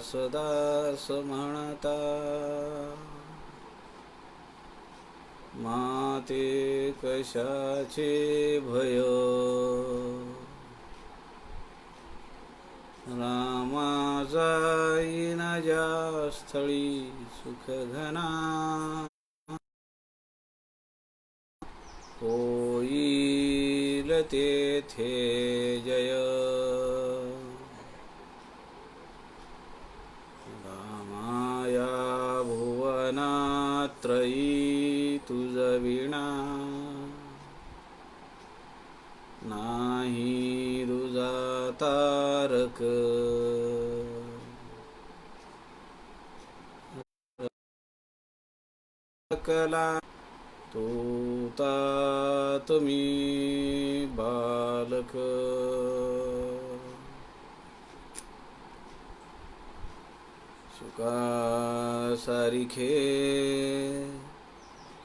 दास म्हणता, माते कशाचे भय, रामा जाईन ज्या स्थळी सुख घना, होईल तेथे जय. रामाया भुवनात्रयी तुझ विणा, नाही रुजा तारक. कला तू तुम्ही बालक, सुका सारिखे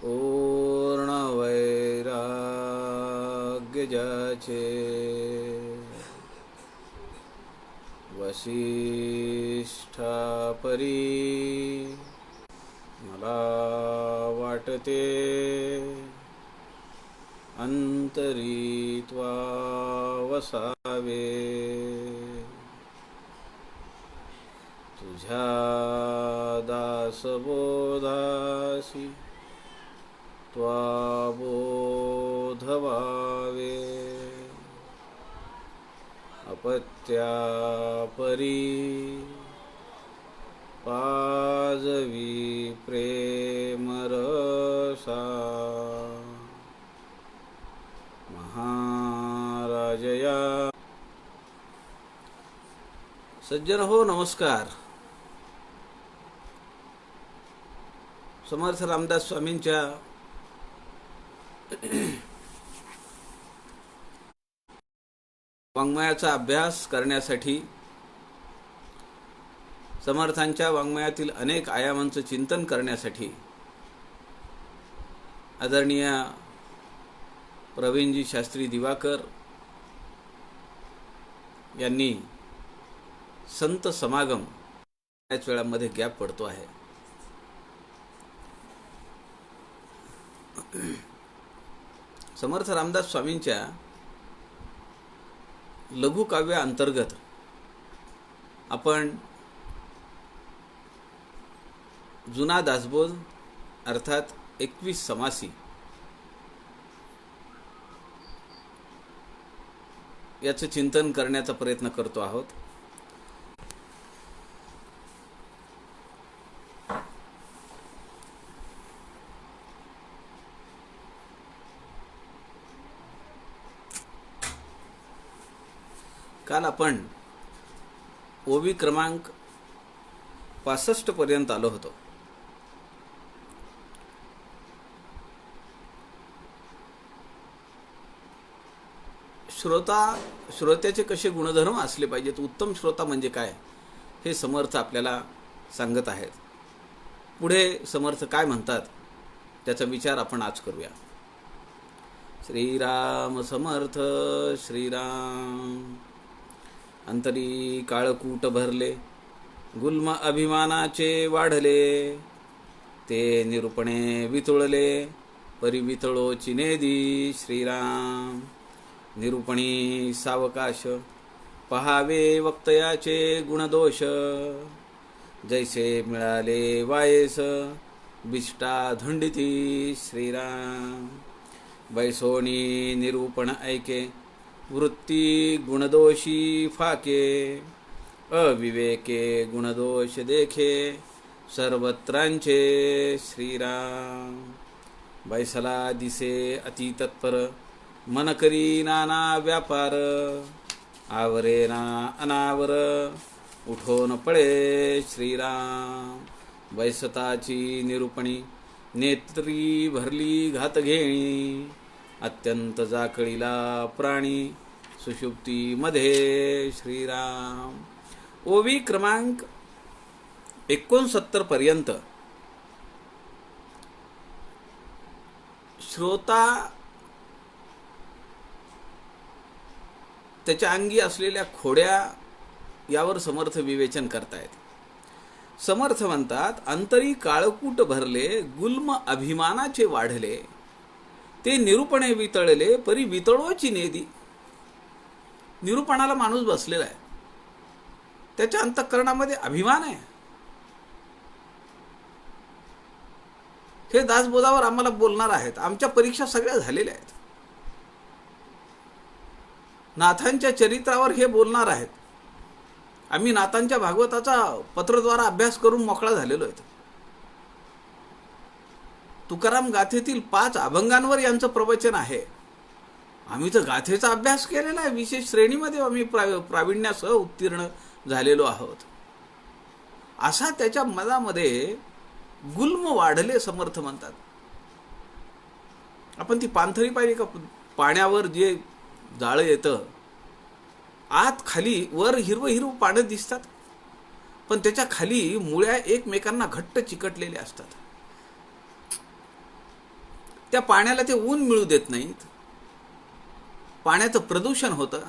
पूर्ण वैराग्य ज्याचे, वसिष्ठा परी मला वाटते, अंतरी त्वा वसावे. तुझ्या दासबोधासी त्वा बोधवावे, अपत्या परी पाजवी प्रेमरसा. महाराजया. सज्जन हो, नमस्कार. समर्थ रामदास स्वामींच्या वाङ्मयाचा अभ्यास करण्यासाठी, समर्थांच्या वाङ्मयातील अनेक आयामांचं चिंतन करण्यासाठी आदरणीय प्रवीणजी शास्त्री दिवाकर यांनी संत समागम याच वेळामध्ये गॅप पडतो आहे. समर्थ रामदास स्वामींच्या लघुकाव्या अंतर्गत आपण जुना दासबोध अर्थात 21 समासी याचं चिंतन करण्याचा प्रयत्न करतो आहोत. काल आपण ओवी क्रमांक 65 पर्यंत आलो होतो. श्रोत्याचे कसे गुणधर्म असले पाहिजेत, उत्तम श्रोता म्हणजे काय, हे समर्थ आपल्याला सांगत आहेत. पुढे समर्थ काय म्हणतात त्याचा विचार आपण आज करूया. श्रीराम समर्थ. श्रीराम. अंतरी काळकूट भरले, गुल्म अभिमानाचे वाढले, ते निरूपणे वितुळले, परी वितळो चिनेदी. श्रीराम. निरूपणी सावकाश, पहावे वक्तयाचे गुणदोष, जैसे मिळाले वायेस बिष्टा धुंडिती. श्रीराम. बैसोनी निरूपण ऐके, वृत्ती गुणदोषी फाके, अविवेके गुणदोष देखे, सर्वत्रांचे. श्रीराम. बैसला दिसे अति तत्पर, मन करी नाना व्यापार, आवरे ना अनावर, उठोन पळे. श्रीराम. बैसताची निरूपणी, नेत्री भरली घात घेणी, अत्यंत जाकळीला प्राणी, सुषुप्ती मध्ये. श्रीराम. ओवी क्रमांक 69 पर्यंत श्रोता त्याच्या अंगी असलेल्या खोड्या यावर समर्थ विवेचन करतायत. समर्थ म्हणतात, अंतरी काळकूट भरले, गुल्म अभिमानाचे वाढले, ते निरूपणे वितळले, परी वितळोची नेदी. निरूपणाला माणूस बसलेला आहे, त्याच्या अंतःकरणामध्ये अभिमान आहे. हे दासबोधावर आम्हाला बोलणार आहेत. आमच्या परीक्षा सगळ्या झालेल्या आहेत. नाथांच्या चरित्रावर हे बोलणार आहेत. आम्ही नाथांच्या भागवताचा पत्रद्वारा अभ्यास करून मोकळा झालेलो आहे. तुकाराम गाथेतील 5 अभंगांवर यांचं प्रवचन आहे. आम्ही तर गाथेचा अभ्यास केलेला आहे. विशेष श्रेणीमध्ये आम्ही प्रावीण्यासह उत्तीर्ण झालेलो आहोत. असा त्याच्या मनामध्ये गुल्म वाढले समर्थ म्हणतात. आपण ती पाणथळी पाहिली का? पाण्यावर जे जाळं येतं, आत खाली वर हिरवं हिरवं पानं दिसतात, पण त्याच्या खाली मुळ्या एकमेकांना घट्ट चिकटलेल्या असतात. त्या पाण्याला ते ऊन मिळू देत नाहीत. पाण्याचं प्रदूषण होतं.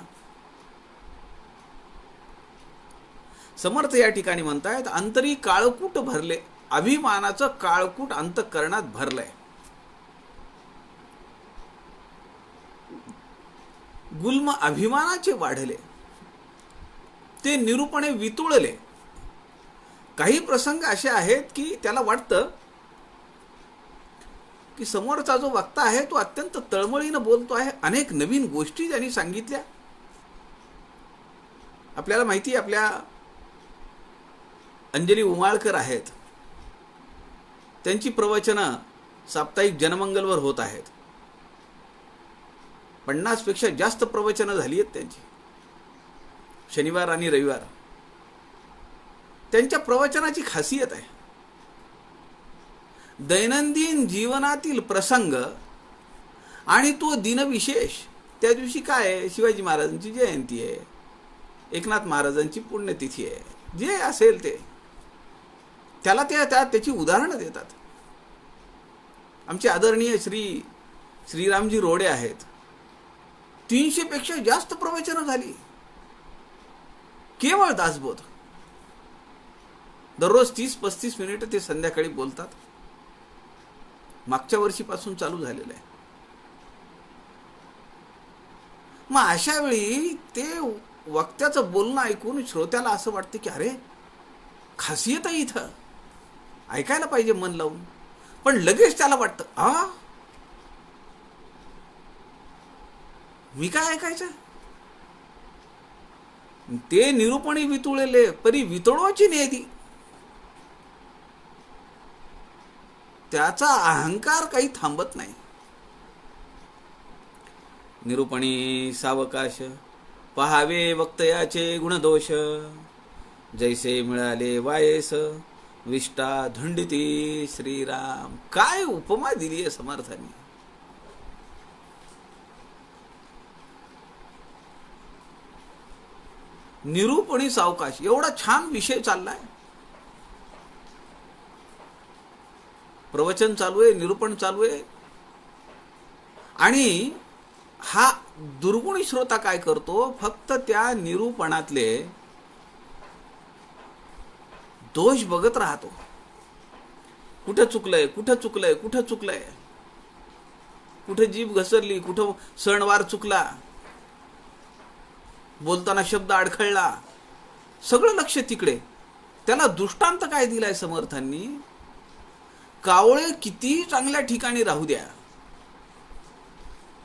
समर्थ या ठिकाणी म्हणतायत, अंतरी काळकूट भरले, अभिमानाचं काळकूट अंतःकरणात भरलंय. गुल्म अभिमानाचे वाढले, ते निरूपणे वितुळले. काही प्रसंग असे आहेत की त्याला वाटतं की समोरचा जो वक्ता आहे तो अत्यंत तळमळीनं बोलतो आहे. अनेक नवीन गोष्टी त्यांनी सांगितल्या. आपल्याला माहिती आहे, आपल्या अंजली उमाळकर आहेत, त्यांची प्रवचनं साप्ताहिक जनमंगलवर होत आहेत. 50 पेक्षा जास्त प्रवचनं झाली आहेत त्यांची, शनिवार आणि रविवार. त्यांच्या प्रवचनाची खासियत आहे, दैनंदिन जीवनातील प्रसंग आणि तो दिनविशेष. त्या दिवशी काय आहे? शिवाजी महाराजांची जयंती आहे, एकनाथ महाराजांची पुण्यतिथी आहे, जे असेल ते त्याला त्याची उदाहरणं देतात. आमचे आदरणीय श्रीरामजी रोडे आहेत, 300 पेक्षा जास्त प्रवचनं झाली, केवळ दासबोध. दररोज 30-35 मिनिटं ते संध्याकाळी बोलतात. मागच्या वर्षीपासून चालू झालेलं आहे. मग अशा वेळी ते वक्त्याचं बोलणं ऐकून श्रोत्याला असं वाटतं की अरे, खासियत आहे इथं, ऐकायला पाहिजे मन लावून. पण लगेच त्याला वाटतं, मी काय ऐकायचं? ते निरूपणे वितुळले, परी वितळोची नेदी. त्याचा अहंकार काही थांबत नाही. निरूपणी सावकाश पहावे वक्तयाचे गुणदोष, जैसे मिळाले वायेस विष्टा धुंडिती श्रीराम. काय उपमा दिली आहे समर्थांनी. निरूपणी सावकाश, एवढा छान विषय चाललाय. प्रवचन चालू आहे, निरूपण चालू आहे, आणि हा दुर्गुणी श्रोता काय करतो? फक्त त्या निरूपणातले दोष बघत राहतो. कुठं चुकलंय, कुठं चुकलंय, कुठं चुकलंय, कुठं जीभ घसरली, कुठं सणवार चुकला, बोलताना शब्द अडखळला, सगळं लक्ष तिकडे. त्याला दृष्टांत काय दिलाय समर्थांनी? कावळे किती चांगल्या ठिकाणी राहू द्या,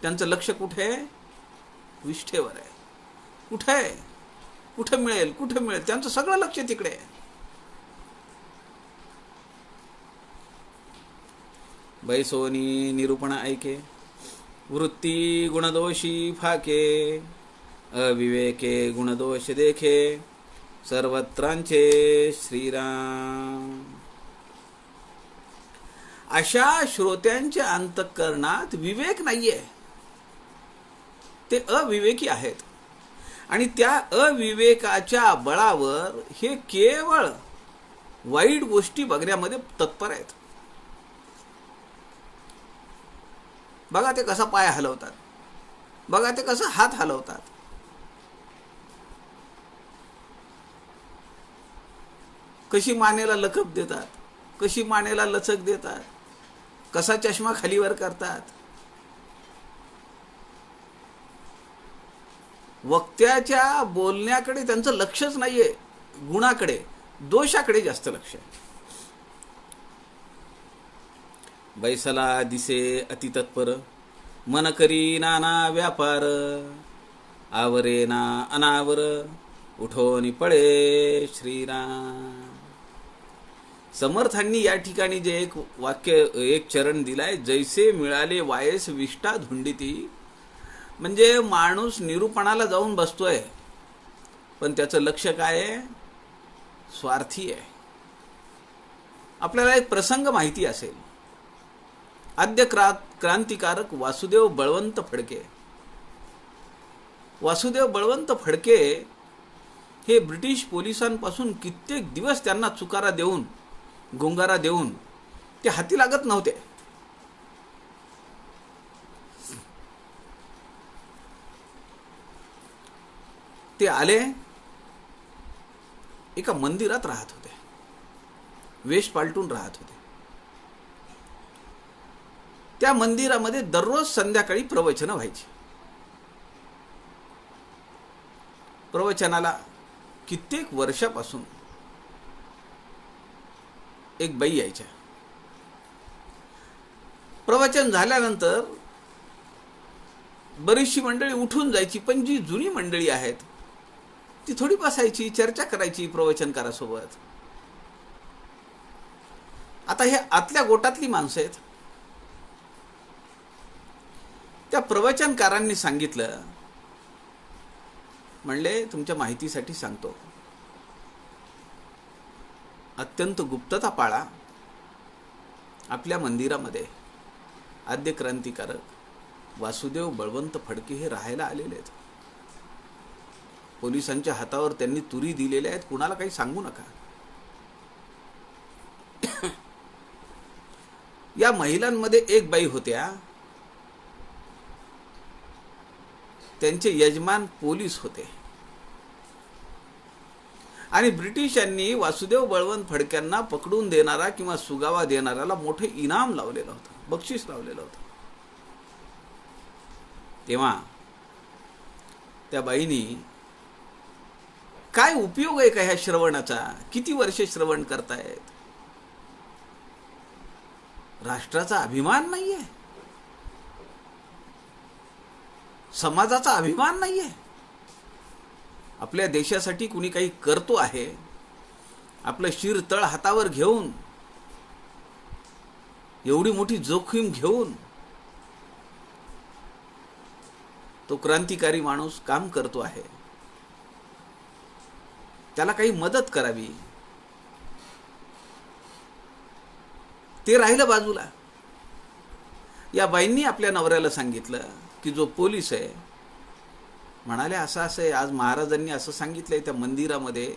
त्यांचं लक्ष कुठे आहे? विष्ठेवर आहे. कुठे आहे? कुठे मिळेल, कुठे मिळेल, त्यांचं सगळं लक्ष तिकडे आहे. बैसोनी निरूपण ऐके, वृत्ती गुणदोषी फाके, अविवेके गुणदोष देखे, सर्वत्रांचे श्रीराम. अशा श्रोत्यांच्या अंतःकरणात विवेक नाहीये, ते अविवेकी आहेत. आणि त्या अविवेकाच्या बळावर हे केवळ वाईट गोष्टी बघण्यामध्ये तत्पर आहेत. बघा ते कसा पाय हलवतात, बघा ते कसा हात हलवतात. कशी मानेला लकप देतात, कशी मानेला लचक देतात, कसा चष्मा खालीवर करतात. वक्त्याच्या बोलण्याकडे त्यांचं लक्षच नाहीये, गुणाकडे, दोषाकडे जास्त लक्ष आहे. बैसला दिसे अतितत्पर, मन करी नाना व्यापार, आवरे ना अनावर, उठोनी पळे श्रीराम. समर्थांनी या ठिकाणी जे एक वाक्य, एक चरण दिलाय, जैसे मिळाले वायस विष्टा धुंडिती, म्हणजे माणूस निरूपणाला जाऊन बसतोय, पण त्याचं लक्ष काय आहे? स्वार्थी आहे. आपल्याला एक प्रसंग माहिती असेल, आद्य क्रांतिकारक वासुदेव बळवंत फडके. वासुदेव बळवंत फडके हे ब्रिटिश पोलिसांपासून कित्येक दिवस त्यांना चुकारा देऊन, गुंगारा देऊन ते हाती लागत नव्हते. ते आले, एका मंदिरात राहत होते, वेश पालटून राहत होते. त्या मंदिरामध्ये दररोज संध्याकाळी प्रवचनं व्हायची. प्रवचनाला कित्येक वर्षापासून एक बाई यायच्या. प्रवचन झाल्यानंतर बरीचशी मंडळी उठून जायची, पण जी जुनी मंडळी आहेत ती थोडी बसायची, चर्चा करायची प्रवचनकारासोबत. आता हे आतल्या गोटातली माणसं आहेत. त्या प्रवचनकारांनी सांगितलं, म्हणले तुमच्या माहितीसाठी सांगतो, अत्यंत गुप्तता पाळा. आपल्या मंदिरामध्ये आद्य क्रांतिकारक वासुदेव बळवंत फडके हे राहायला आलेले आहेत. पोलिसांच्या हातावर त्यांनी तुरी दिलेल्या आहेत, कुणाला काही सांगू नका. या महिलांमध्ये एक बाई होत्या, त्यांचे यजमान पोलीस होते. आणि ब्रिटिशांनी वासुदेव बळवंत फडक्यांना पकडून देणारा किंवा सुगावा देणाऱ्याला मोठे इनाम लावलेलं होतं, बक्षीस लावलेलं होतं. तेव्हा त्या बाईनी, काय उपयोग आहे का ह्या श्रवणाचा, किती वर्षे श्रवण करतायत, राष्ट्राचा अभिमान नाहीये, समाजाचा अभिमान नाहीये, आपल्या देशासाठी कुणी काही करतो आहे, आपलं शिर तळ हातावर घेऊन, एवढी मोठी जोखीम घेऊन तो क्रांतिकारी माणूस काम करतो आहे, त्याला काही मदत करावी. ते राहिलं बाजूला. या बाईंनी आपल्या नवऱ्याला सांगितलं की जो पोलीस आहे, म्हणाले असं असं आहे, आज महाराजांनी असं सांगितलंय, त्या मंदिरामध्ये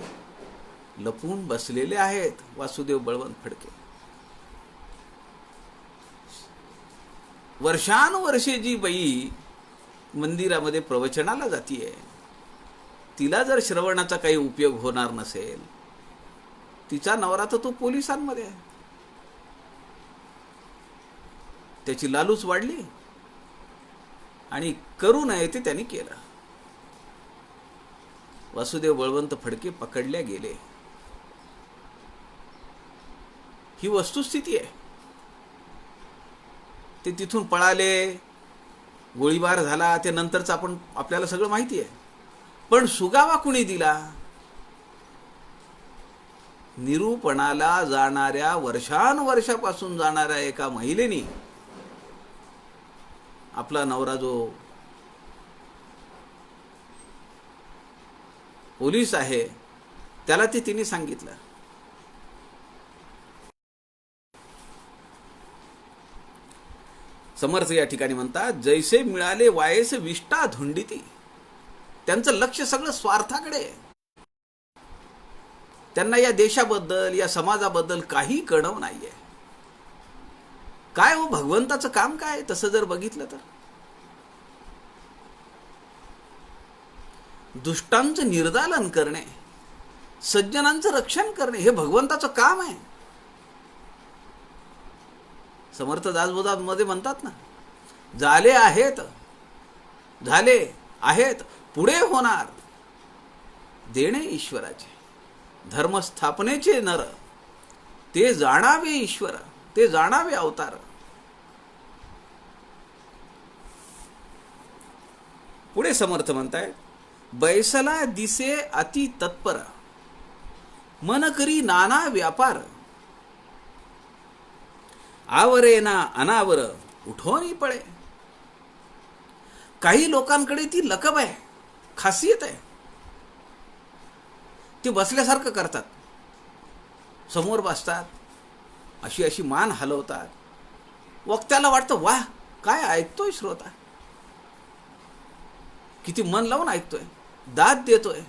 लपून बसलेले आहेत वासुदेव बळवंत फडके. वर्षानुवर्षे जी बाई मंदिरामध्ये प्रवचनाला जातीये, तिला जर श्रवणाचा काही उपयोग होणार नसेल, तिचा नवरा तर तो पोलिसांमध्ये आहे, त्याची लालूच वाढली आणि करू नये ते त्यांनी केलं. वासुदेव बळवंत फडके पकडल्या गेले. ही वस्तुस्थिती आहे. ते तिथून पळाले, गोळीबार झाला, ते नंतरच आपल्याला सगळं माहिती आहे. पण सुगावा कुणी दिला? निरूपणाला जाणाऱ्या, वर्षानुवर्षापासून जाणाऱ्या एका महिलेनी आपला नवरा जो पोलीस आहे त्याला ते तिने सांगितलं. समर्थ या ठिकाणी म्हणतात, जैसे मिळाले वायस विष्टा धुंडिती. त्यांचं लक्ष सगळं स्वार्थाकडे आहे. त्यांना या देशाबद्दल, या समाजाबद्दल काही कळव नाहीये. काय हो भगवंताचं काम काय तसं जर बघितलं तर? दुष्टांचं निर्दालन करणे, सज्जनांचं रक्षण करणे हे भगवंताचं काम आहे. समर्थ दासबोधामध्ये म्हणतात ना, झाले आहेत, झाले आहेत, पुढे होणार देणे ईश्वराचे. धर्मस्थापनेचे नर ते जाणावे ईश्वर, ते जाणावे अवतार. पुढे समर्थ म्हणताय, बैसला दिसे अति तत्पर, मन करी नाना व्यापार. आवरे ना अनावर उठोनी पळे. काही लोकांकडे ती लकब आहे, खासियत आहे. ते बसल्यासारखं करतात, समोर बसतात, अशी अशी मान हलवतात. वक्त्याला वाटतं वाह, काय ऐकतोय श्रोता, किती मन लावून ऐकतोय, दाद देतोय.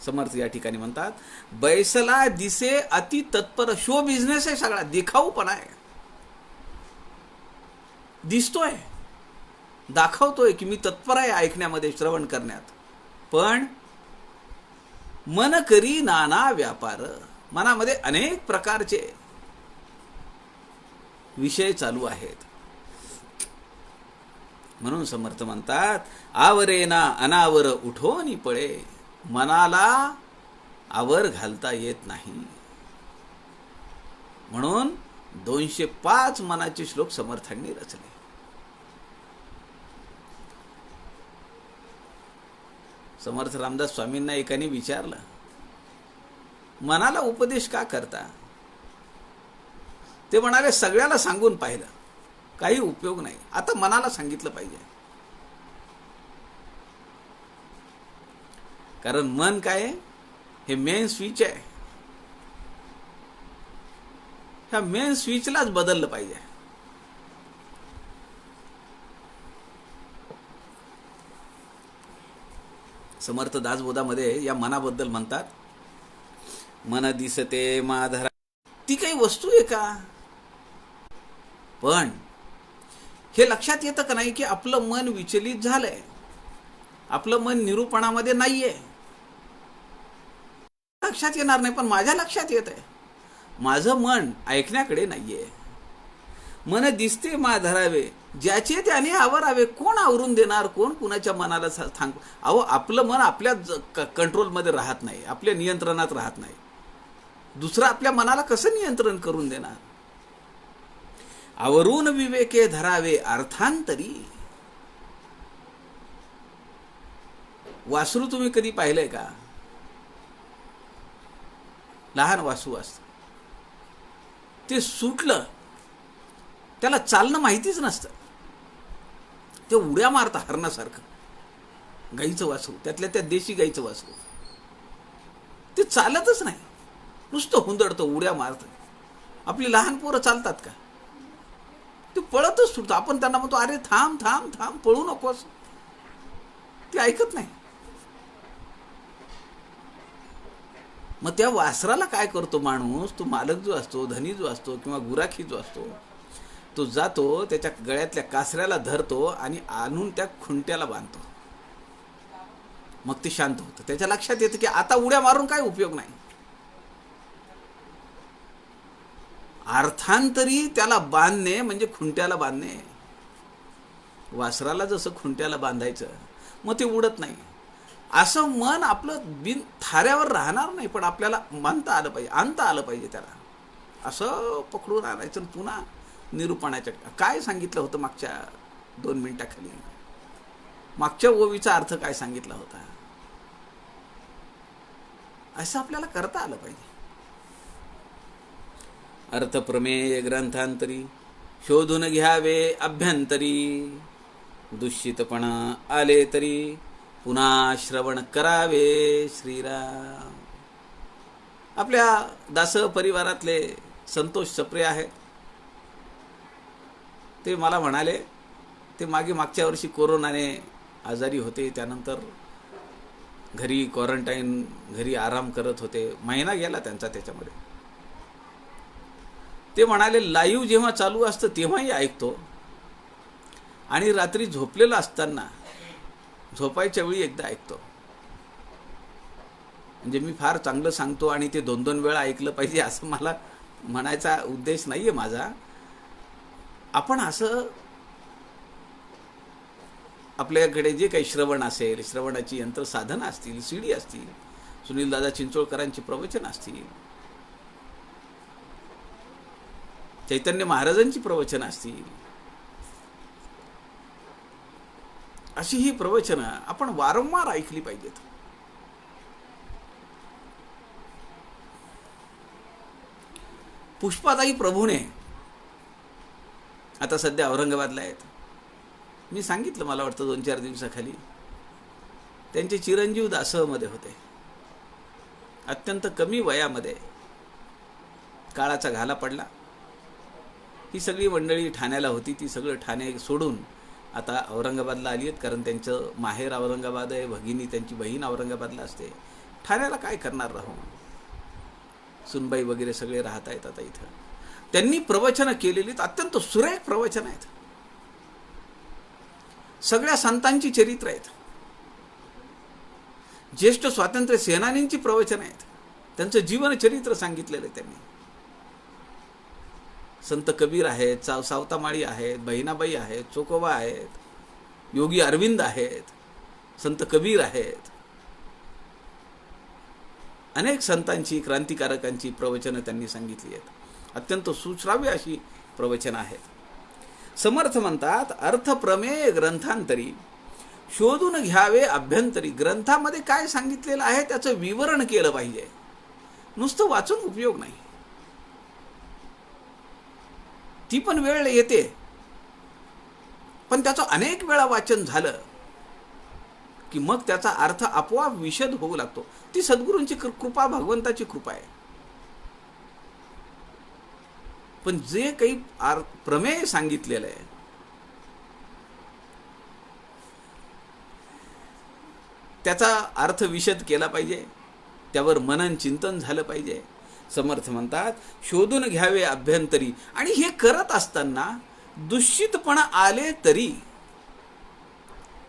समर्थ या ठिकाणी म्हणतात, बैसला दिसे अति तत्पर. शो बिझनेस आहे सगळा, देखाऊपणा आहे. दिसतोय, दाखवतोय की मी तत्पर आहे ऐकण्यामध्ये, श्रवण करण्यात. पण मन करी नाना व्यापार, मनामध्ये अनेक प्रकारचे विषय चालू आहेत. म्हणून समर्थ म्हणतात, आवरे ना अनावर उठोनी पळे. मनाला आवर घालता येत नाही. म्हणून 205 मनाचे श्लोक समर्थांनी रचले. समर्थ रामदास स्वामींना एकाने विचारलं, मनाला उपदेश का करता? ते म्हणाले, सगळ्याला सांगून पाहिलं, काही उपयोग नाही, आता मनाला सांगितलं पाहिजे. कारण मन काय आहे? हे मेन स्विच आहे. ह्या मेन स्विचलाच बदललं पाहिजे. समर्थ दासबोधामध्ये या मनाबद्दल म्हणतात, मन दिसते माधरा. ती काही वस्तू आहे का? पण हे लक्षात येतं का नाही की आपलं मन विचलित झालंय, आपलं मन निरूपणामध्ये नाहीये. लक्षात येणार नाही, पण माझ्या लक्षात येत आहे, माझं मन ऐकण्याकडे नाहीये. मन दिसते मा धरावे, ज्याचे त्याने आवरावे. कोण आवरून देणार? कोण कुणाच्या मनाला सांग? अहो, आपलं मन आपल्या कंट्रोलमध्ये राहत नाही, आपल्या नियंत्रणात राहत नाही. दुसरं आपल्या मनाला कसं नियंत्रण करून देणार? आवरून विवेके धरावे अर्थांतरी. वासरू तुम्ही कधी पाहिलंय का? लहान वासरू असतं, ते सुटलं, त्याला चालणं माहितीच नसतं, ते उड्या मारतं हरणासारखं. गाईचं वासरू, त्यातल्या त्या देशी गाईचं वासरू, ते चालतच नाही, नुसतं हुंदडतं, उड्या मारतं. आपली लहान पोरं चालतात का? ते पळतच सुटतं. आपण त्यांना म्हणतो, अरे थांब थांब थांब, पळू नकोस. ते ऐकत नाही. मग त्या वासराला काय करतो माणूस? तो मालक जो असतो, धनी जो असतो किंवा गुराखी जो असतो, तो जातो, त्याच्या गळ्यातल्या कासऱ्याला धरतो आणि आणून त्या खुंट्याला बांधतो. मग ते शांत होतं. त्याच्या लक्षात येतं की आता उड्या मारून काय उपयोग नाही. अर्थांतरी त्याला बांधणे म्हणजे खुंट्याला बांधणे. वासराला जसं खुंट्याला बांधायचं, मग ते उडत नाही. असं मन आपलं बिन थाऱ्यावर राहणार नाही, पण आपल्याला मानता आलं पाहिजे, आणता आलं पाहिजे त्याला. असं पकडून आणायचं. पुन्हा निरूपणाच्या काय सांगितलं होतं मागच्या 2 मिनिटाखाली? मागच्या ओवीचा अर्थ काय सांगितला होता? असं आपल्याला करता आलं पाहिजे. अर्थप्रमेय ग्रंथांतरी शोधून घ्यावे अभ्यंतरी. दूषितपणा आले तरी पुन्हा श्रवण करावे श्रीराम. आपल्या दास परिवारातले संतोष सप्रे आहेत, ते मला म्हणाले, ते मागच्या वर्षी कोरोनाने आजारी होते, त्यानंतर घरी क्वारंटाईन, घरी आराम करत होते. महिना गेला त्यांचा त्याच्यामध्ये. ते म्हणाले, लाईव्ह जेव्हा चालू असतं तेव्हाही ऐकतो, आणि रात्री झोपलेलं असताना झोपायच्या वेळी एकदा ऐकतो. म्हणजे मी फार चांगलं सांगतो आणि ते 2-2 वेळा ऐकलं पाहिजे असं मला म्हणायचा उद्देश नाहीये माझा. आपण असं आपल्याकडे जे काही श्रवण असेल, श्रवणाची यंत्रसाधनं असतील, सीडी असतील, सुनीलदादा चिंचोळकरांची प्रवचन असतील, चैतन्य महाराजांची प्रवचनं असतील, अशी ही प्रवचनं आपण वारंवार ऐकली पाहिजेत. पुष्पाताई प्रभूने आता सध्या औरंगाबादला आहेत. मी सांगितलं, मला वाटतं 2-4 दिवसाखाली त्यांचे चिरंजीव दासहमध्ये होते. अत्यंत कमी वयामध्ये काळाचा घाला पडला. ही सगळी मंडळी ठाण्याला होती, ती सगळं ठाणे सोडून आता औरंगाबादला आली आहेत. कारण त्यांचं माहेर औरंगाबाद आहे, भगिनी त्यांची बहीण औरंगाबादला असते. ठाण्याला काय करणार राहून, सुनबाई वगैरे सगळे राहत आहेत आता इथं. त्यांनी प्रवचनं केलेली अत्यंत सुरेख प्रवचन आहेत. सगळ्या संतांची चरित्र आहेत. ज्येष्ठ स्वातंत्र्य सेनानींची प्रवचन आहेत. त्यांचं जीवनचरित्र सांगितलेलं आहे त्यांनी. संत कबीर आहेत, सावतामाळी आहेत, बहिणाबाई आहेत, चोकोबा आहेत, योगी अरविंद आहेत, संत कबीर आहेत. अनेक संतांची, क्रांतिकारकांची प्रवचनं त्यांनी सांगितली आहेत. अत्यंत सुश्राव्य अशी प्रवचनं आहेत. समर्थ म्हणतात, अर्थप्रमेय ग्रंथांतरी शोधून घ्यावे अभ्यंतरी. ग्रंथामध्ये काय सांगितलेलं आहे त्याचं विवरण केलं पाहिजे, नुसतं वाचून उपयोग नाही. ती पण वेळ येते, पण त्याचं अनेक वेळा वाचन झालं की मग त्याचा अर्थ आपोआप विशद होऊ लागतो. ती सद्गुरूंची कृपा, भगवंताची कृपा आहे. पण जे काही प्रमेय सांगितलेलं आहे त्याचा अर्थ विशद केला पाहिजे, त्यावर मनन चिंतन झालं पाहिजे. समर्थ म्हणतात, शोधून घ्यावे अभ्यंतरी. आणि हे करत असताना दूषितपण आले तरी,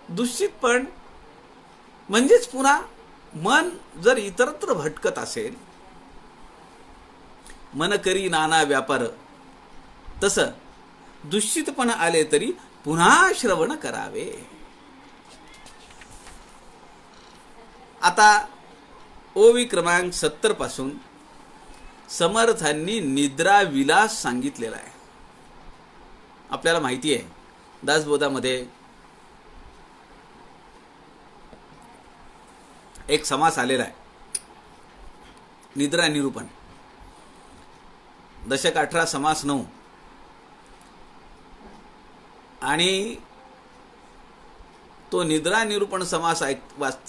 दूषितपण म्हणजेच पुन्हा मन जर इतरत्र भटकत असेल, मन करी नाना व्यापार, तसं दूषितपण आले तरी पुन्हा श्रवण करावे. आता ओवी क्रमांक 70 पासून समर्थांनी निद्रा विलास सांगितलेला आहे. आपल्याला माहिती आहे, दासबोधामध्ये एक समास आलेला आहे, निद्रा निरूपण. दशक 18 समास 9. आणि तो निद्रा निरूपण समास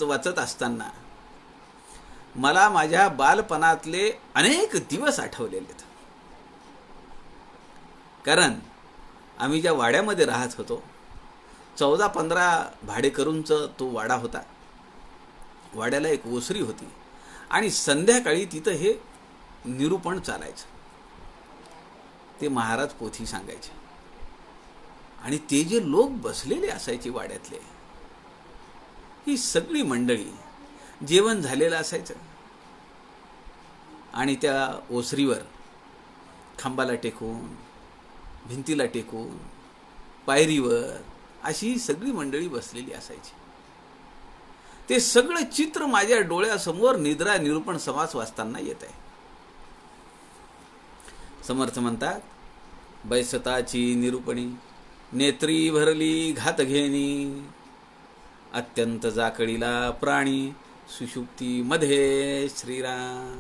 वाचत असताना मला माझ्या बालपणातले अनेक दिवस आठवलेले आहेत. कारण आम्ही ज्या वाड्यामध्ये राहत होतो, 14-15 भाडेकरूंचा तो वाडा होता. वाड्याला एक ओसरी होती आणि संध्याकाळी तिथं हे निरूपण चालायचं. ते महाराज पोथी सांगायचे आणि ते जे लोक बसलेले असायचे वाड्यातले, ही सगळी मंडळी, जेवण झालेलं असायचं आणि त्या ओसरीवर खांबाला टेकून, भिंतीला टेकून, पायरीवर अशी सगळी मंडळी बसलेली असायची. ते सगळं चित्र माझ्या डोळ्यासमोर निद्रा निरूपण समास वाचताना येत आहे. समर्थ म्हणतात, बैसताची निरूपणी नेत्री भरली घात घेणी, अत्यंत जाकळीला प्राणी सुषुप्ती मध्ये श्रीराम.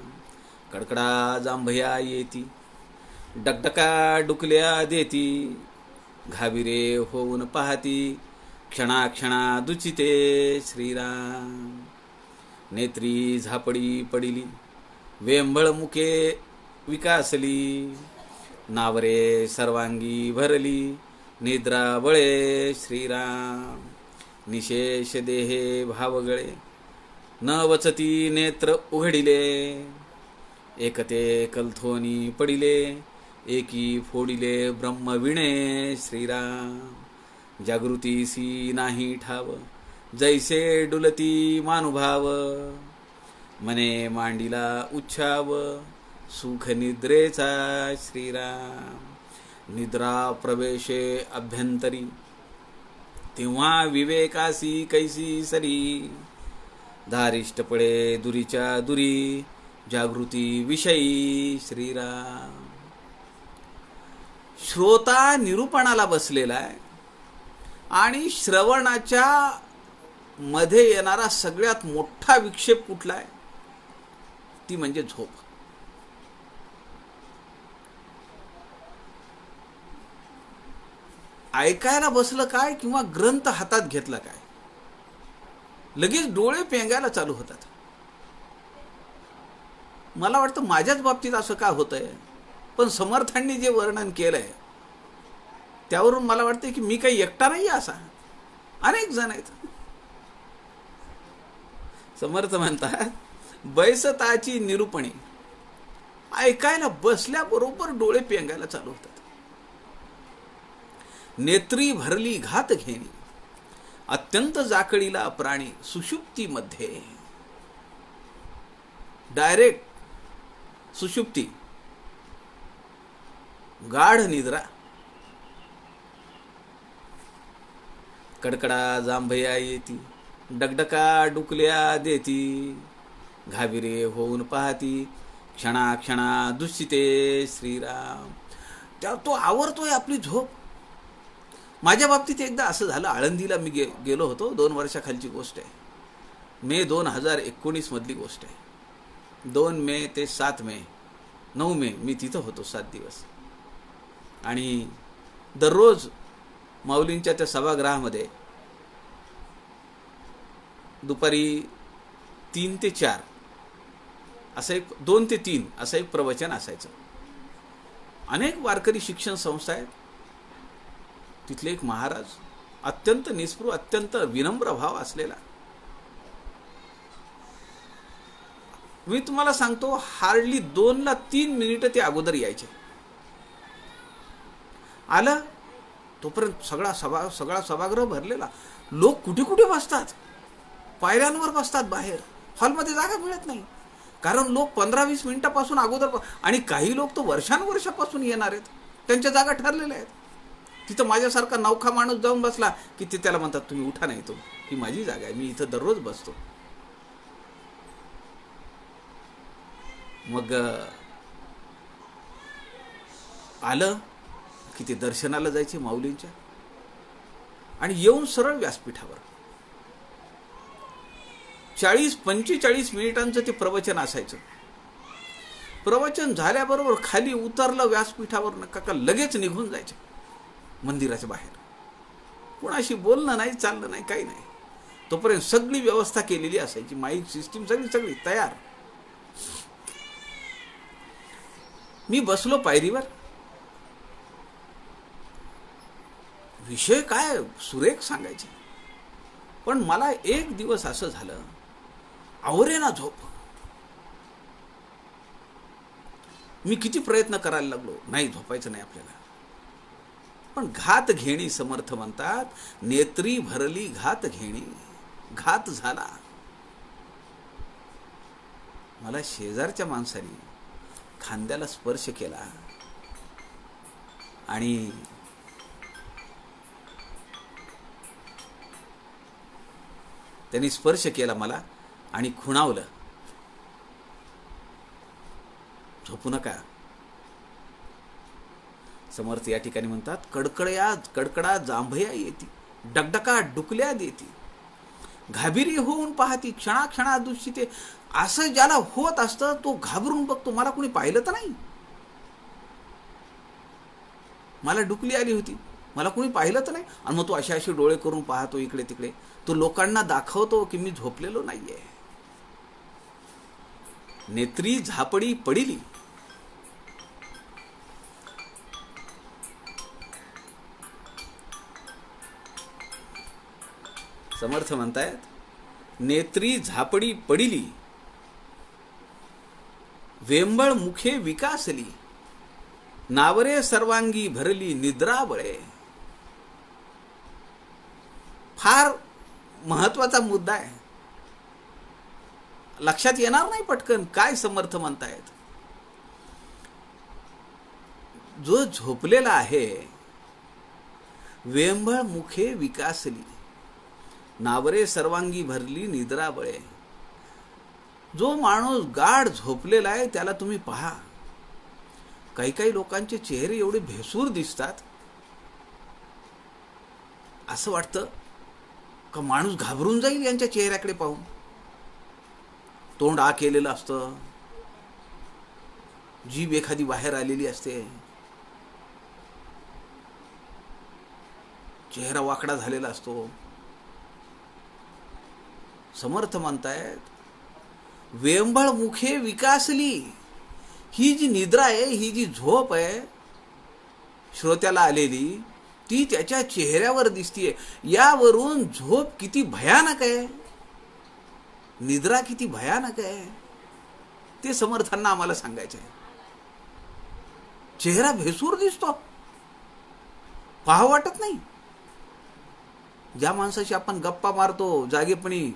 कडकडा जांभया येती, डकडका डुकल्या देती, घाविरे होऊन पाहती, क्षणाक्षणा दुचिते श्रीराम. नेत्री झापडी पडिली, वेंबळ मुके विकासली, नावरे सर्वांगी भरली, निद्रा बळे श्रीराम. निशेष देहे भावगळे, न वचती नेत्र उघडिले, एकते कलथोनी पडिले, एकी फोडिले ब्रह्मविणे श्रीराम. जागृतीसी नाही ठाव, जैसे डुलती मानुभाव, मने मांडिला उच्छाव सुख निद्रेचा श्रीराम। निद्रा प्रवेशे अभ्यंतरी तेव्हा विवेकासी कैसी सरी। धारिष्ट पडे दुरीच्या दुरी जागृती विषयी श्रीराम। श्रोता निरूपणाला बसलेला आहे आणि श्रवणाच्या मध्ये येणारा सगळ्यात मोठा विक्षेप कुठला आहे? ती म्हणजे झोप। ऐकायला बसलं काय किंवा ग्रंथ हातात घेतला काय, लगेच डोळे पेंगायला चालू होतात। मला वाटतं माझ्याच बाबतीत असं का होतंय, पण समर्थांनी जे वर्णन केलंय त्यावरून मला वाटतं की मी काही एकटा नाही, असा अनेक जण आहेत। समर्थ म्हणतात, बैसताची निरूपणे ऐकायला बसल्याबरोबर डोळे पेंगायला चालू होतात। नेत्री भरली घात घेणी अत्यंत जाकळीला प्राणी सुषुप्तीमध्ये। डायरेक्ट सुषुप्ती, गाढ निद्रा। कडकडा जांभया येती, डगडका डुकल्या देती, घाबिरे होऊन पाहती क्षणाक्षणा दुःसिते श्रीराम। त्या तो आवरतोय आपली झोप। माझ्या बाबतीत एकदा असं झालं, आळंदीला मी गेलो होतो, 2 वर्षाखालची गोष्ट आहे, मे 2019 मधली गोष्ट आहे। 2 मे ते 7 मे 9 मे मी तिथं होतो 7 दिवस। आणि दररोज माऊलींच्या त्या सभागृहामध्ये दुपारी 3 ते 4 असं एक 2 ते 3 असं एक प्रवचन असायचं। अनेक वारकरी शिक्षण संस्था आहेत। तिथले एक महाराज, अत्यंत निस्पृह, अत्यंत विनम्र भाव असलेला, मी तुम्हाला सांगतो, हार्डली 2 ला 3 मिनिटं ते अगोदर यायचे। आलं तोपर्यंत सगळा सभागृह भरलेला। लोक कुठे कुठे बसतात, पायऱ्यांवर बसतात, बाहेर हॉलमध्ये जागा मिळत नाही, कारण लोक 15-20 मिनिटापासून अगोदर, आणि काही लोक तर वर्षानुवर्षापासून येणार आहेत, त्यांच्या जागा ठरलेल्या आहेत। तिथं माझ्यासारखा नवखा माणूस जाऊन बसला की ते त्याला म्हणतात, तुम्ही उठा, नाही तो ही माझी जागा आहे, मी इथं दररोज बसतो। मग आलं की ते दर्शनाला जायचे माऊलींच्या, आणि येऊन सरळ व्यासपीठावर 40-45 मिनिटांचं ते प्रवचन असायचं। प्रवचन झाल्याबरोबर खाली उतरलं व्यासपीठावर का लगेच निघून जायचे मंदिराच्या बाहेर। कोणाशी बोलणं नाही, चाललं नाही, काही नाही। तोपर्यंत सगळी व्यवस्था केलेली असायची, माईक सिस्टीम सगळी तयार। मी बसलो पायरीवर, विषय काय सुरेख सांगायचे, पण मला एक दिवस असं झालं, आवरेना झोप। मी किती प्रयत्न करायला लागलो, नाही झोपायचं नाही आपल्याला, पण घात घेणी, समर्थ म्हणतात, नेत्री भरली घात घेणी, घात झाला। मला शेजारच्या माणसाने खांद्याला स्पर्श केला आणि त्यांनी स्पर्श केला मला आणि खुणावलं, झोपू नका। समर्थ या ठिकाणी म्हणतात, कडकडा जांभया येती, डगडका डुकल्या देती, घाबिरी होऊन पाहती क्षणाक्षणा दुःसिते। असं ज्याला होत असतं तो घाबरून बघतो, मला कोणी पाहिलं तर नाही, मला डुकली आली होती, मला कोणी पाहिलं तर नाही, आणि मग तो अशी डोळे करून पाहतो इकडे तिकडे, तो लोकांना दाखवतो की मी झोपलेलो नाहीये। नेत्री झापडी पडिली, समर्थ म्हणतायत, नेत्री झापडी पडिली, वेंबळ मुखे विकासली, नावरे सर्वांगी भरली निद्राबळे। फार महत्वाचा मुद्दा आहे। लक्षात येणार नाही पटकन काय समर्थ म्हणतायत. जो झोपलेला आहे, वेंबळ मुखे विकासली, नावरे सर्वांगी भरली निद्रा बळे. जो माणूस गाढ झोपलेला आहे त्याला तुम्ही पहा. काही काही लोकांचे चेहरे एवढे भेसूर दिसतात, असं वाटतं का माणूस घाबरून जाईल यांच्या चेहऱ्याकडे पाहून. तोंड आ केलेलं असतं, जीभ एखादी बाहेर आलेली असते, चेहरा वाकडा झालेला असतो. समर्थ म्हणतायत, वेंबळ मुखे विकासली. ही जी निद्रा आहे, ही जी झोप आहे श्रोत्याला आलेली, ती त्याच्या चेहऱ्यावर दिसतीये. यावरून झोप किती भयानक आहे, निद्रा किती भयानक आहे, ते समर्थांना आम्हाला सांगायचं आहे. चेहरा भेसूर दिसतो, पाहावं वाटत नाही. ज्या माणसाशी आपण गप्पा मारतो जागेपणी,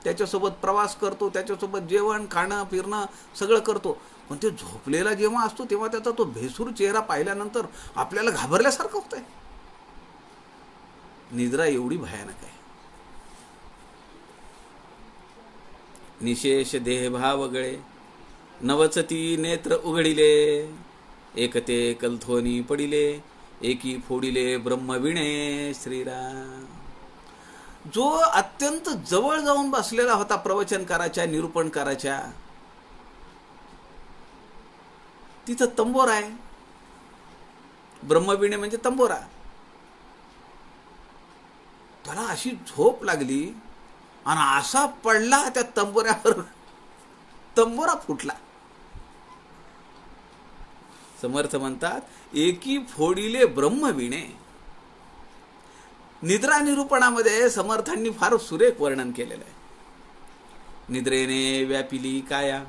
त्याच्यासोबत प्रवास करतो, त्याच्यासोबत जेवण खाणं फिरणं सगळं करतो, पण ते झोपलेला जेव्हा असतो तेव्हा त्याचा तो भेसूर चेहरा पाहिल्यानंतर आपल्याला घाबरल्यासारखं होतंय. निद्रा एवढी भयानक आहे. निशेष देहभाव गळे, नवचती नेत्र उघडिले, एकते कलथोनी पडिले, एकी फोडिले ब्रह्मविणे श्रीराम. जो अत्यंत जवळ जाऊन बसलेला होता प्रवचनकाराच्या, निरूपणकाराच्या, तिथं तंबोरा आहे. ब्रह्मविणे म्हणजे तंबोरा. त्याला अशी झोप लागली आणि असा पडला त्या तंबोऱ्यावर, तंबोरा फुटला. समर्थ म्हणतात, एकी फोडिले ब्रह्मविणे. निद्रा निरूपणामध्ये समर्थांनी फार सुरेख वर्णन केलेलं आहे. निद्रेने व्यापिली काया,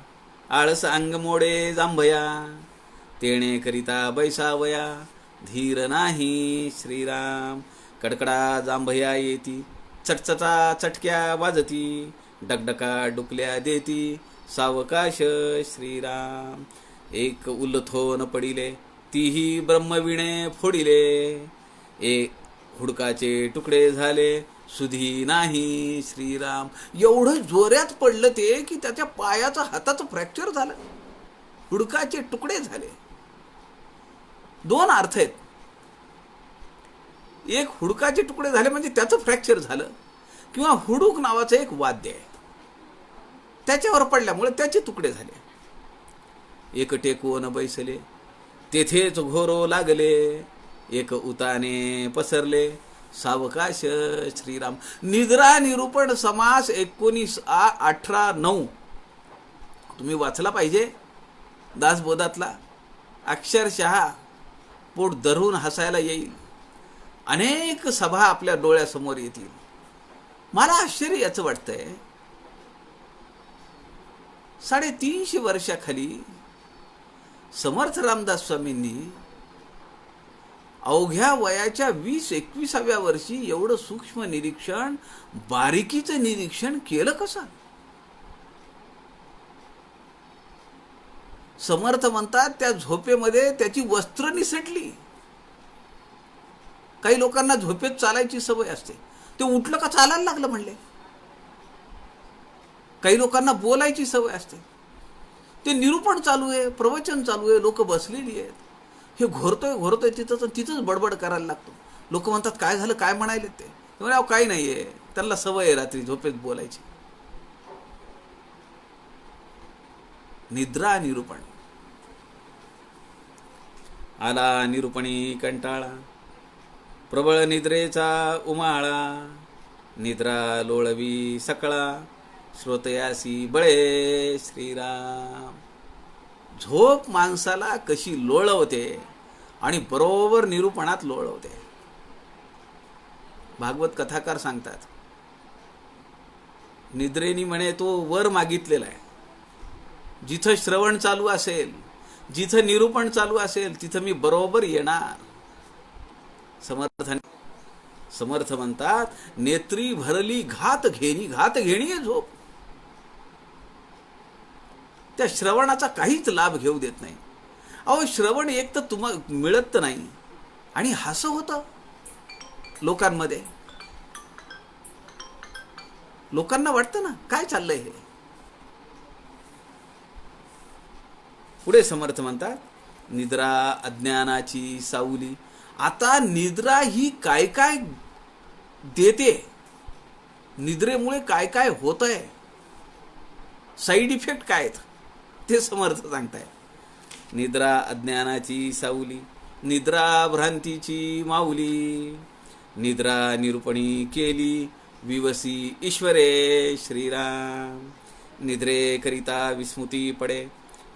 आळस अंग मोडे जांभया, तेणे करिता बैसावया, धीर नाही श्रीराम. कडकडा जांभया येती, चटचटा चटक्या वाजती, डगडका डुकल्या देती, सावकाश श्रीराम. एक उल्थोन पडिले, तीही ब्रह्मविणे फोडिले, एक हुडकाचे तुकडे झाले, सुधी नाही श्रीराम. एवढं जोरात पडलं ते की त्याच्या पायाचं हाताचं फ्रॅक्चर झालं, हुडकाचे तुकडे झाले. दोन अर्थ आहेत. एक, हुडकाचे तुकडे झाले म्हणजे त्याचं फ्रॅक्चर झालं, किंवा हुडूक नावाचं एक वाद्य आहे, त्याच्यावर पडल्यामुळे त्याचे तुकडे झाले. एक टेकवून बैसले, तेथेच घोरो लागले, एक उताने पसरले, सावकाश श्रीराम. निद्रा निरूपण समास 19:18-9 तुम्ही वाचला पाहिजे. दासबोधातला अक्षरशः पोट धरून हसायला येईल. अनेक सभा आपल्या डोळ्यासमोर येतील. मला आश्चर्य याचं वाटतंय, 350 वर्षाखाली समर्थ रामदास स्वामींनी अवघ्या वयाच्या 20-21व्या वर्षी एवढं सूक्ष्म निरीक्षण, बारीकीचं निरीक्षण केलं कसं? समर्थ म्हणतात, त्या झोपेमध्ये त्याची वस्त्र निसटली. काही लोकांना झोपेत चालायची सवय असते, ते उठलं का चालायला लागलं म्हणले. काही लोकांना बोलायची सवय असते, ते निरूपण चालू आहे, प्रवचन चालू आहे, लोक बसलेली आहेत, हे घोरतोय तिथंच बडबड करायला लागतो. लोक म्हणतात काय झालं, काय म्हणायले ते म्हणजे काही नाहीये, त्यांना सवय आहे रात्री झोपेत बोलायची. निद्रा निरूपण आला, निरूपणी कंटाळा, प्रबळ निद्रेचा उमाळा, निद्रा लोळवी सकळा, श्रोतयासी बळे श्रीराम. झोप माणसाला कशी लोळवते आणि बरोबर निरूपणात लोळवते. भागवत कथाकार सांगतात, निद्रेनी म्हणे तो वर मागितलेला आहे. जिथं श्रवण चालू असेल, जिथं निरूपण चालू असेल, तिथं मी बरोबर येणार. समर्थ म्हणतात, नेत्री भरली घात घेणी. घात घेणी आहे झोप. त्या श्रवणाचा काहीच लाभ घेऊ देत नाही. अहो, श्रवण एक तर तुम्हाला मिळत तर नाही, आणि हसं होतं लोकांमध्ये. लोकांना वाटतं ना काय चाललंय हे. पुढे समर्थ म्हणतात, निद्रा अज्ञानाची सावली. आता निद्रा ही काय काय देते, निद्रेमुळे काय काय होत आहे, साईड इफेक्ट काय आहेत ते समर्थ सांगताय. निद्रा अज्ञानाची सावली, निद्रा भ्रांतीची माऊली, निद्रा निरूपणी केली विवसी ईश्वरे श्रीराम. निद्रे करिता विस्मृती पडे,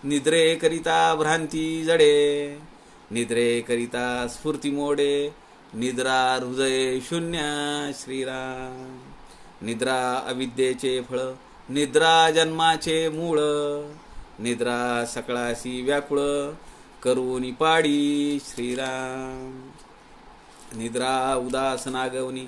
निद्रे करिता भ्रांती जडे, निद्रे करिता स्फूर्ती मोडे, निद्रा हृदय शून्य श्रीराम. निद्रा अविद्येचे फळ, निद्रा जन्माचे मूळ, निद्रा सकळासी व्याकुळ करून पाडी श्रीराम. निद्रा उदास नागवणी,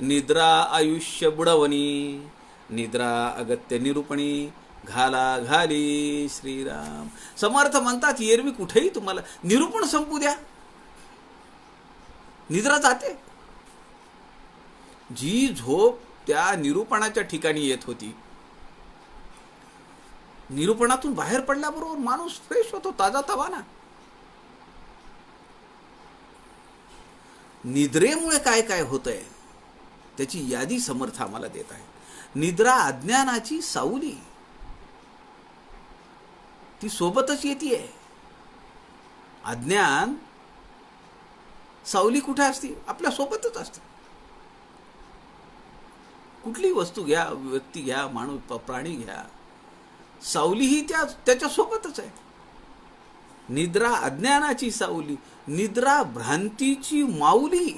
निद्रा आयुष्य बुडवणी, निद्रा अगत्य निरूपणी घाला घाली श्रीराम. समर्थ म्हणतात, एरवी कुठेही तुम्हाला निरूपण संपू द्या, निद्रा जाते. जी झोप त्या निरूपणाच्या ठिकाणी येत होती, निरूपणातून बाहेर पडल्याबरोबर माणूस फ्रेश होतो, ताजा तवाना. निद्रेमुळे काय काय होतंय त्याची यादी समर्थ आम्हाला देत आहे. निद्रा अज्ञानाची सावली, ती सोबतच येते. अज्ञान सावली कुठे असते? आपल्या सोबतच असते. कुठली वस्तू घ्या, व्यक्ती घ्या, माणूस प्राणी घ्या, सावली ही त्याच्या सोबतच आहे. निद्रा अज्ञानाची सावली, निद्रा भ्रांतीची माऊली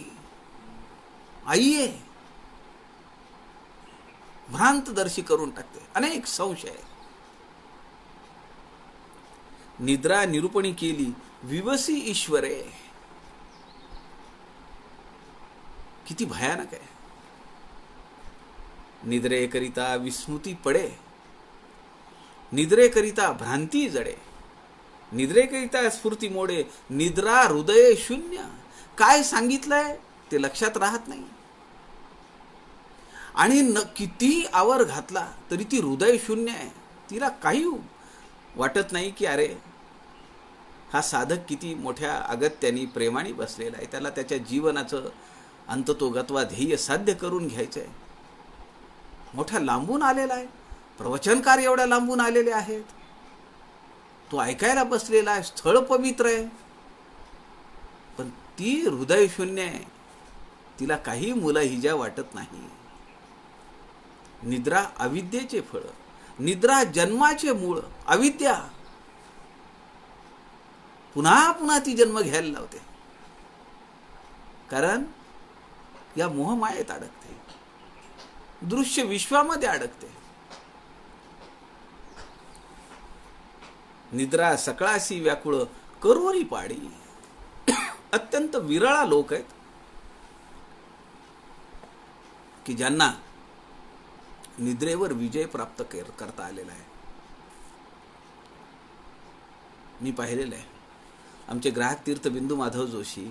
आई आहे. भ्रांतदर्शी करून टाकते अनेक संशय. निद्रा निरूपणी केली विवसी ईश्वरे. किती भयानक आहे. निद्रेकरिता विस्मृती पडे, निद्रेकरिता भ्रांती जडे, निद्रेकरिता स्फूर्ती मोडे, निद्रा हृदय शून्य. काय सांगितलंय ते लक्षात राहत नाही, आणि किती आवर घातला तरी ती हृदय शून्य आहे. तिला काही वाटत नाही की अरे हा साधक किती मोठ्या अगत्याने प्रेमाने बसलेला आहे, त्याला त्याच्या जीवनाचं अंततोगत्वा ध्येय साध्य करून घ्यायचं आहे. मोठ्या लांबून आलेला आहे, प्रवचनकार एवढ्या लांबून आलेले आहेत, तो ऐकायला बसलेला आहे, स्थळ पवित्र आहे, पण ती हृदय शून्य आहे. तिला काही मुलाहिजा वाटत नाही. निद्रा अविद्येचे फळ, निद्रा जन्माचे मूळ. अविद्या पुन्हा पुन्हा ती जन्म घ्यायला लावते, कारण या मोहमायेत अडकते, दृश्य विश्वामध्ये अडकते. निद्रा सकळासी व्याकुळ करोरी पाडी. अत्यंत विरळा लोक आहेत की ज्यांना निद्रेवर विजय प्राप्त करता आलेला आहे. मी पाहिलेलं आहे. आमचे ग्राहक तीर्थ बिंदू माधव जोशी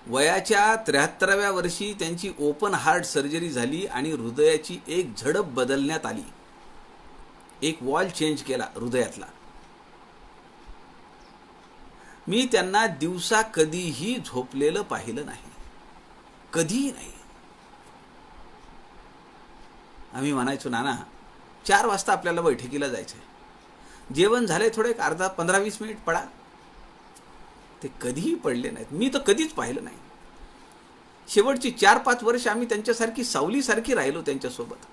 वयाच्या 73व्या वर्षी त्यांची ओपन हार्ट सर्जरी झाली आणि हृदयाची एक झडप बदलण्यात आली. एक वॉल चेंज केला हृदयातला. मी त्यांना दिवसा कधीही झोपलेलं पाहिलं नाही, कधीही नाही. आम्ही म्हणायचो, नाना 4 वाजता आपल्याला बैठकीला जायचंय, जेवण झालंय, थोडे 15-20 मिनिट पडा. ते कधीही पडले नाहीत. मी तर कधीच पाहिलं नाही. शेवटची 4-5 वर्ष आम्ही त्यांच्यासारखी सावलीसारखी राहिलो त्यांच्यासोबत,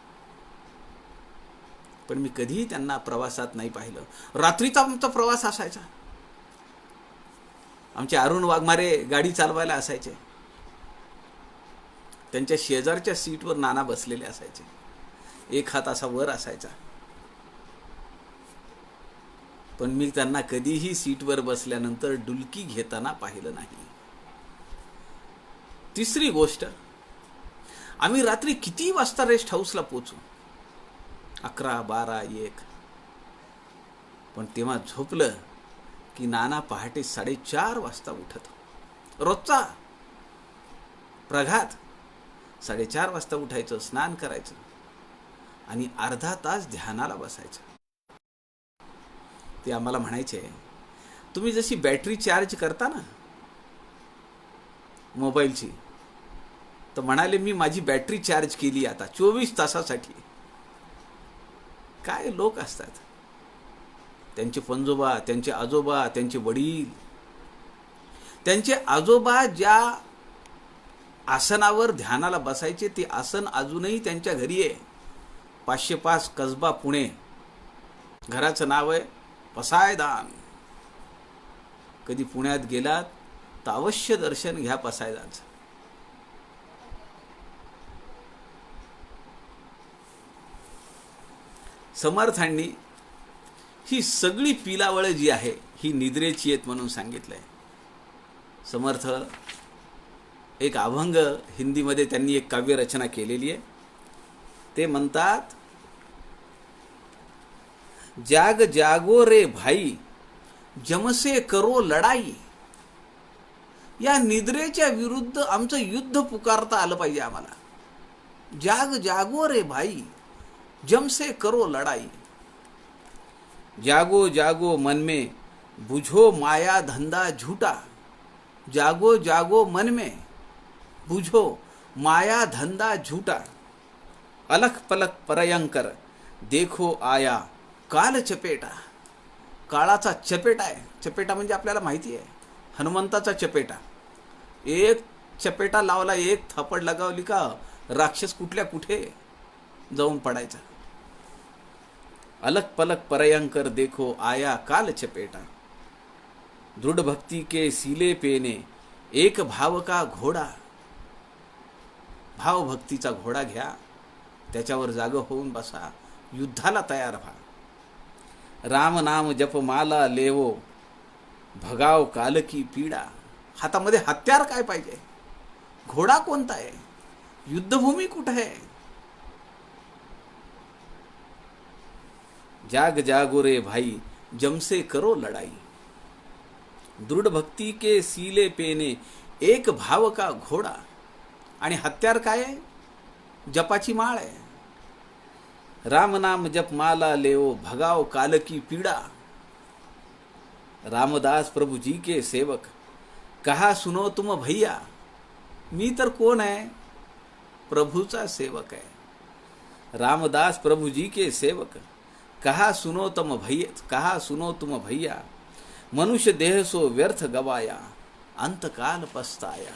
पण मी कधीही त्यांना प्रवासात नाही पाहिलं. रात्रीचा आमचा प्रवास असायचा. आमचे अरुण वाघमारे गाडी चालवायला असायचे, त्यांच्या शेजारच्या सीटवर नाना बसलेले असायचे, एक हात असा वर असायचा, पण मी त्यांना कधीही सीटवर बसल्यानंतर डुलकी घेताना पाहिलं नाही. तिसरी गोष्ट, आम्ही रात्री किती वाजता रेस्ट हाऊसला पोहोचू? 11, 12, 1. पण तेव्हा झोपलं की नाना पहाटे 4:30 वाजता उठत. रोजचा प्रघात 4:30 वाजता उठायचं, स्नान करायचं आणि अर्धा तास ध्यानाला बसायचं. ते आम्हाला म्हणायचे, तुम्ही जशी बॅटरी चार्ज करता ना मोबाईलची, तर म्हणाले मी माझी बॅटरी चार्ज केली आता 24 तासासाठी. काय लोक असतात, त्यांचे पणजोबा, त्यांचे आजोबा, त्यांचे वडील, त्यांचे आजोबा ज्या आसनावर ध्यानाला बसायचे ते आसन अजूनही त्यांच्या घरी आहे. 505 कसबा पुणे. घराचं नाव आहे पसायदान. कधी पुण्यात गेलात तर अवश्य दर्शन घ्या पसायदानचं. समर्थांनी ही सगळी पिलावळ जी आहे ही निद्रेची आहेत म्हणून सांगितलंय. समर्थ एक अभंग हिंदीमध्ये त्यांनी एक काव्य रचना केलेली आहे. ते म्हणतात, जाग जागो रे भाई जमसे करो लढाई. या निद्रेच्या विरुद्ध आमचं युद्ध पुकारता आलं पाहिजे आम्हाला. जाग जागो रे भाई जमसे करो लड़ाई. जागो जागो मन में बुझो माया धंधा झूठा. जागो जागो मन में बुझो माया धंधा झूठा. अलख पलक परयंकर देखो आया काल चपेटा. काळाचा चपेटा आहे. चपेटा म्हणजे आपल्याला माहिती आहे, हनुमंताचा चपेटा. एक चपेटा लावला, एक थापड लगावली का राक्षस कुठल्या कुठे जाऊन पडायचा. अलग पलक परयंकर देखो आया काल चपेटा. दृढ़ भक्ति के सीले पेने एक भाव का घोडा. भाव भक्तीचा घोडा घ्या, त्याच्यावर जाग होऊन बसा, युद्धाला तयार व्हा. राम नाम जप माला लेवो भगाव काल की पीडा. हातामध्ये हत्यार काय पाहिजे, घोडा कोणता आहे, युद्धभूमी कुठे आहे. जाग जागो रे भाई जमसे करो लड़ाई. दृढ़ भक्ति के सीले पेने एक भाव का घोडा. आणि हत्यार काय आहे, जपाची माळ आहे. राम नाम जप माला लेओ भगाओ काल की पीड़ा. रामदास प्रभु जी के सेवक कहा सुनो तुम भैया. मी तर कोण आहे, प्रभूचा सेवक आहे. रामदास प्रभु जी के सेवक कहा सुनो तुम भैया. मनुष्य देह सो व्यर्थ गवाया अंतकाल पछताया.